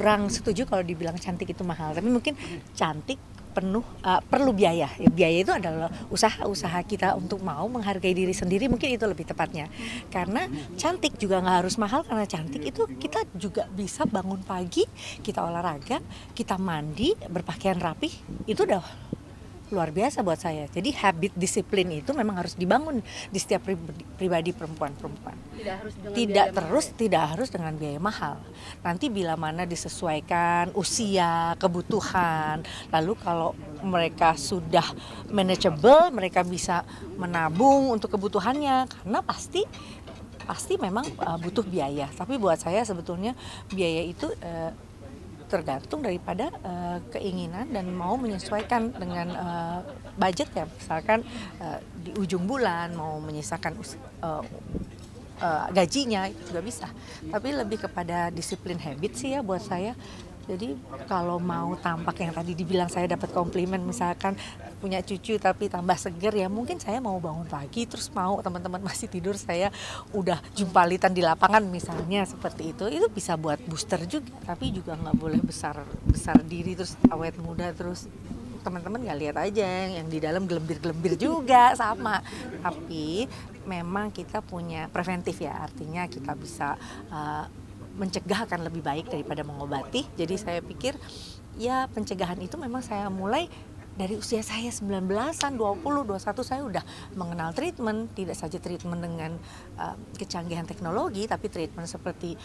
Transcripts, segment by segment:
kurang setuju kalau dibilang cantik itu mahal, tapi mungkin cantik perlu biaya. Biaya itu adalah usaha kita untuk mau menghargai diri sendiri, mungkin itu lebih tepatnya. Karena cantik juga nggak harus mahal, karena cantik itu kita juga bisa bangun pagi, kita olahraga, kita mandi, berpakaian rapi, itu udah luar biasa buat saya. Jadi habit disiplin itu memang harus dibangun di setiap pribadi perempuan-perempuan. Tidak harus dengan biaya mahal. Nanti bila mana disesuaikan usia, kebutuhan. Lalu kalau mereka sudah manageable, mereka bisa menabung untuk kebutuhannya, karena pasti memang butuh biaya. Tapi buat saya sebetulnya biaya itu tergantung daripada keinginan dan mau menyesuaikan dengan budget ya. Misalkan di ujung bulan mau menyisakan gajinya, itu juga bisa. Tapi lebih kepada disiplin habit sih ya buat saya. Jadi kalau mau tampak yang tadi dibilang, saya dapat komplimen misalkan punya cucu tapi tambah seger, ya mungkin saya mau bangun pagi terus mau teman-teman masih tidur saya udah jumpalitan di lapangan misalnya, seperti itu bisa buat booster juga. Tapi juga nggak boleh besar diri terus awet muda terus teman-teman nggak lihat aja yang di dalam gelembir juga sama. Tapi memang kita punya preventif ya, artinya kita bisa mencegah akan lebih baik daripada mengobati. Jadi saya pikir ya pencegahan itu memang saya mulai dari usia saya 19-an, 20, 21 saya udah mengenal treatment, tidak saja treatment dengan kecanggihan teknologi, tapi treatment seperti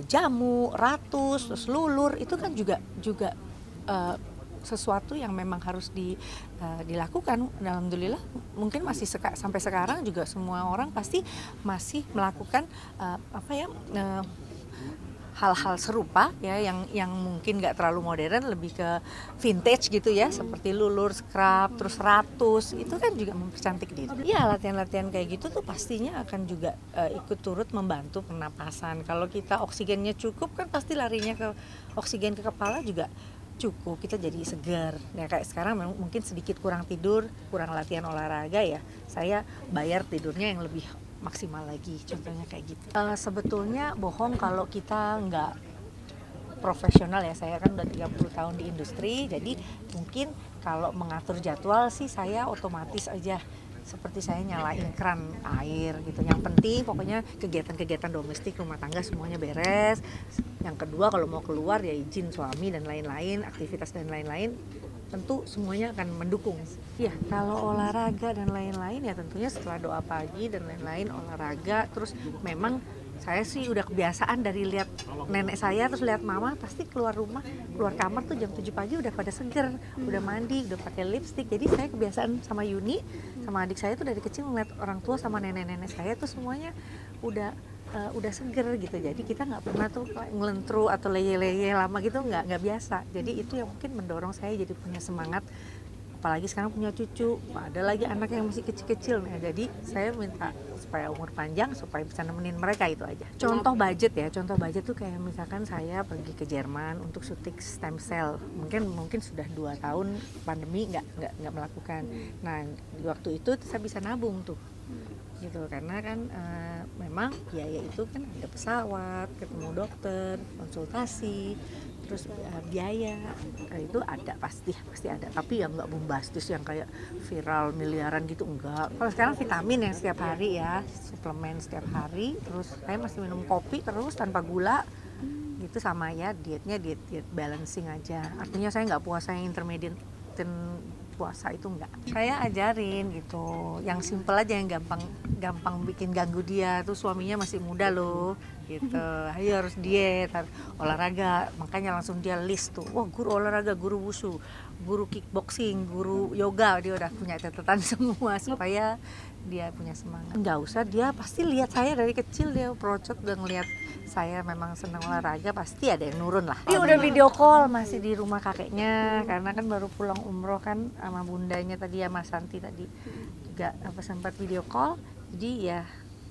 jamu, ratus, terus lulur, itu kan juga sesuatu yang memang harus dilakukan. Alhamdulillah mungkin masih sampai sekarang juga semua orang pasti masih melakukan hal-hal serupa ya, yang mungkin nggak terlalu modern, lebih ke vintage gitu ya, seperti lulur, scrub, terus ratus, itu kan juga mempercantik diri. Ya latihan-latihan kayak gitu tuh pastinya akan juga ikut turut membantu pernapasan. Kalau kita oksigennya cukup kan pasti larinya ke oksigen ke kepala juga cukup, kita jadi segar. Ya kayak sekarang mungkin sedikit kurang tidur, kurang latihan olahraga ya, saya bayar tidurnya yang lebih maksimal lagi, contohnya kayak gitu. Sebetulnya bohong kalau kita nggak profesional ya, saya kan udah 30 tahun di industri, jadi mungkin kalau mengatur jadwal sih saya otomatis aja, seperti saya nyalain keran air gitu. Yang penting pokoknya kegiatan-kegiatan domestik rumah tangga semuanya beres. Yang kedua kalau mau keluar ya izin suami dan lain-lain, aktivitas dan lain-lain, tentu semuanya akan mendukung. Ya, kalau olahraga dan lain-lain ya tentunya setelah doa pagi dan lain-lain olahraga. Terus memang saya sih udah kebiasaan dari lihat nenek saya, terus lihat mama pasti keluar kamar tuh jam 7 pagi udah pada seger, udah mandi, udah pakai lipstick. Jadi saya kebiasaan sama Yuni, sama adik saya tuh dari kecil ngeliat orang tua sama nenek-nenek saya tuh semuanya udah seger gitu. Jadi kita nggak pernah tuh ngelentru atau leye-leye lama gitu, nggak biasa. Jadi itu yang mungkin mendorong saya jadi punya semangat, apalagi sekarang punya cucu, ada lagi anak yang masih kecil-kecil. Nah, jadi saya minta supaya umur panjang, supaya bisa nemenin mereka, itu aja. Contoh budget tuh kayak misalkan saya pergi ke Jerman untuk syuting stem cell, mungkin sudah 2 tahun pandemi nggak melakukan. Nah di waktu itu saya bisa nabung tuh gitu, karena kan memang biaya itu kan ada pesawat, ketemu dokter, konsultasi, terus biaya itu ada, pasti ada, tapi yang nggak bombastis yang kayak viral miliaran gitu, enggak. Kalau sekarang vitamin yang setiap hari ya, suplemen setiap hari, terus saya masih minum kopi terus tanpa gula gitu, sama ya dietnya diet balancing aja, artinya saya nggak puasa yang intermittent puasa itu enggak. Saya ajarin gitu, yang simple aja, yang gampang bikin ganggu dia. Tuh suaminya masih muda loh gitu, ayo harus diet, harus olahraga, makanya langsung dia list tuh, wah guru olahraga, guru wushu, guru kickboxing, guru yoga, dia udah punya catatan semua supaya dia punya semangat. Nggak usah, dia pasti lihat saya dari kecil, dia procot udah ngeliat saya memang senang olahraga, pasti ada yang nurun lah. Dia udah video call, masih di rumah kakeknya, karena kan baru pulang umroh kan sama bundanya tadi ya, Mas Santi tadi juga sempat video call, jadi ya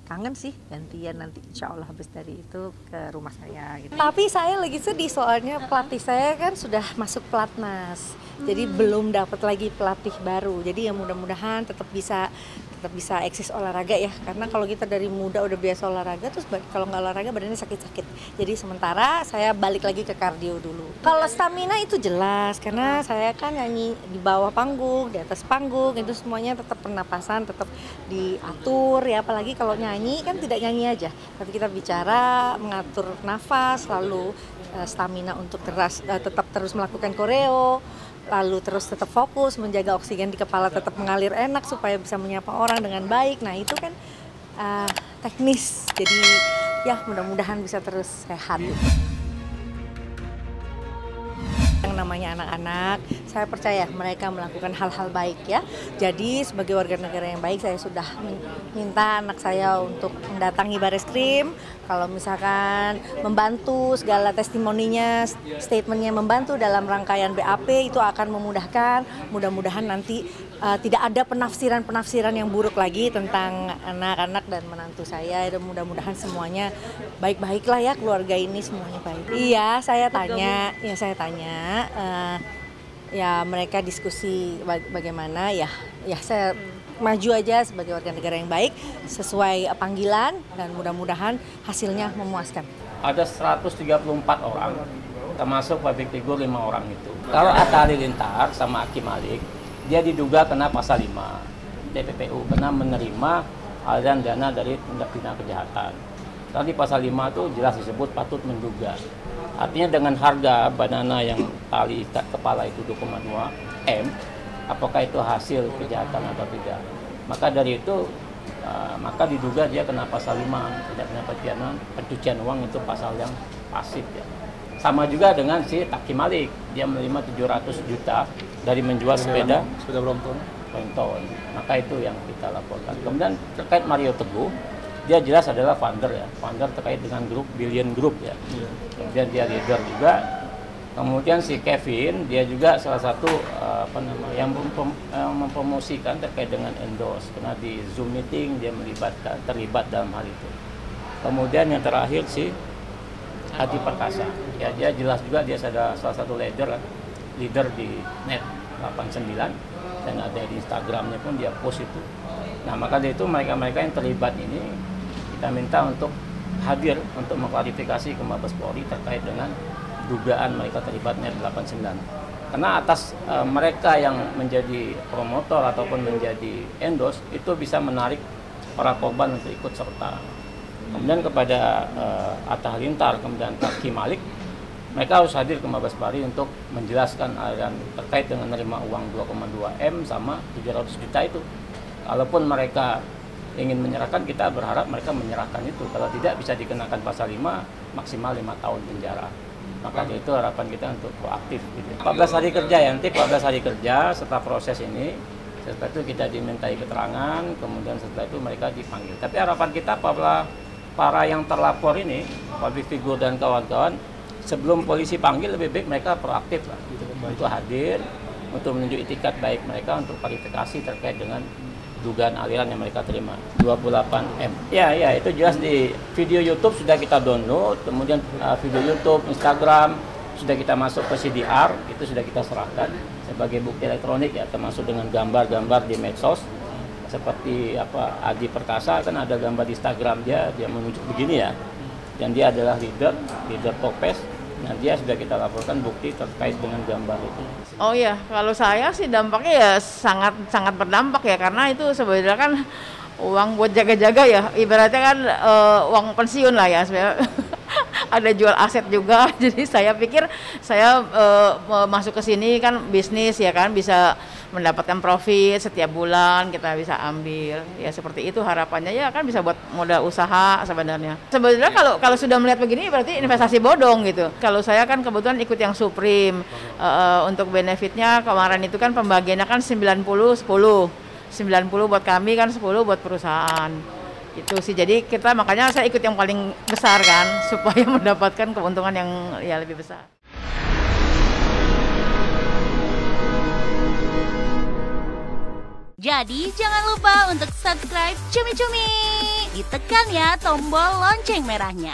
kangen sih, gantian nanti insya Allah habis dari itu ke rumah saya gitu. Tapi saya lagi sedih soalnya pelatih saya kan sudah masuk pelatnas, jadi belum dapat lagi pelatih baru. Jadi ya mudah-mudahan tetap bisa tetap bisa eksis olahraga ya, karena kalau kita dari muda udah biasa olahraga terus kalau nggak olahraga badannya sakit-sakit. Jadi sementara saya balik lagi ke kardio dulu. Kalau stamina itu jelas karena saya kan nyanyi di bawah panggung, di atas panggung, itu semuanya tetap pernapasan tetap diatur ya, apalagi kalau nyanyi kan tidak nyanyi aja tapi kita bicara mengatur nafas, lalu stamina untuk tetap terus melakukan koreo, lalu terus tetap fokus, menjaga oksigen di kepala tetap mengalir enak supaya bisa menyapa orang dengan baik. Nah itu kan teknis, jadi ya mudah-mudahan bisa terus sehat. Yang namanya anak-anak, saya percaya mereka melakukan hal-hal baik ya. Jadi sebagai warga negara yang baik, saya sudah minta anak saya untuk mendatangi Bareskrim. Kalau misalkan membantu segala testimoninya, statementnya membantu dalam rangkaian BAP, itu akan memudahkan. Mudah-mudahan nanti tidak ada penafsiran-penafsiran yang buruk lagi tentang anak-anak dan menantu saya. Dan mudah-mudahan semuanya baik-baiklah ya, keluarga ini semuanya baik. Iya, saya tanya. Ya mereka diskusi bagaimana ya saya maju aja sebagai warga negara yang baik sesuai panggilan dan mudah-mudahan hasilnya memuaskan. Ada 134 orang termasuk public figure 5 orang itu. Kalau Atta Halilintar sama Aki Malik, dia diduga kena pasal 5 TPPU karena menerima aliran dana dari tindak pidana kejahatan. Tadi pasal 5 itu jelas disebut patut menduga. Artinya dengan harga banana yang tali ikat kepala itu 2,2 M, apakah itu hasil kejahatan atau tidak? Maka dari itu, maka diduga dia kena pasal 5, tidak kena pencucian uang, itu pasal yang pasif ya. Sama juga dengan si Taki Malik, dia menerima 700 juta dari menjual sepeda Brompton. Maka itu yang kita laporkan. Kemudian terkait Mario Teguh, dia jelas adalah founder ya, founder terkait dengan grup Billion Group ya. Kemudian dia leader juga. Kemudian si Kevin, dia juga salah satu yang mempromosikan terkait dengan endorse, karena di Zoom meeting dia terlibat dalam hal itu. Kemudian yang terakhir si Adi Perkasa, ya dia jelas juga dia ada salah satu leader di Net 89 dan ada di Instagramnya pun dia post itu. Nah maka dari itu mereka-mereka yang terlibat ini kita minta untuk hadir untuk mengklarifikasi ke Mabes Polri terkait dengan dugaan mereka terlibat Net 89. Karena atas mereka yang menjadi promotor ataupun menjadi endorse itu bisa menarik para korban untuk ikut serta. Kemudian kepada Atta Halilintar, kemudian Taki Malik, mereka harus hadir ke Mabes Polri untuk menjelaskan aliran terkait dengan menerima uang 2,2 M sama 700 juta itu. Kalaupun mereka ingin menyerahkan, kita berharap mereka menyerahkan itu. Kalau tidak, bisa dikenakan pasal 5, maksimal 5 tahun penjara. Maka itu harapan kita untuk proaktif. Gitu. 14 hari kerja ya, nanti 14 hari kerja setelah proses ini, setelah itu kita dimintai keterangan, kemudian setelah itu mereka dipanggil. Tapi harapan kita para yang terlapor ini, public figure dan kawan-kawan, sebelum polisi panggil lebih baik mereka proaktif lah, gitu, untuk hadir, untuk menunjuk itikat baik mereka untuk klarifikasi terkait dengan dugaan aliran yang mereka terima 28 M. Ya, itu jelas di video YouTube sudah kita download, kemudian video YouTube, Instagram sudah kita masuk ke CDR, itu sudah kita serahkan sebagai bukti elektronik ya, termasuk dengan gambar-gambar di medsos seperti Adi Perkasa kan ada gambar di Instagram dia menunjuk begini ya, dan dia adalah leader Popes. Nah, dia sudah kita laporkan bukti terkait dengan gambar itu. Oh iya, kalau saya sih dampaknya ya sangat berdampak ya, karena itu sebenarnya kan uang buat jaga-jaga ya, ibaratnya kan uang pensiun lah ya sebenarnya. Ada jual aset juga, jadi saya pikir saya masuk ke sini kan bisnis ya kan, bisa mendapatkan profit setiap bulan kita bisa ambil ya, seperti itu harapannya ya kan, bisa buat modal usaha sebenarnya. Sebenarnya kalau sudah melihat begini berarti investasi bodong gitu. Kalau saya kan kebetulan ikut yang Supreme, untuk benefitnya kemarin itu kan pembagiannya kan 90-10, 90 buat kami kan 10 buat perusahaan. Itu sih, jadi kita makanya saya ikut yang paling besar kan, supaya mendapatkan keuntungan yang ya lebih besar. Jadi jangan lupa untuk subscribe Cumi Cumi. Ditekan ya tombol lonceng merahnya.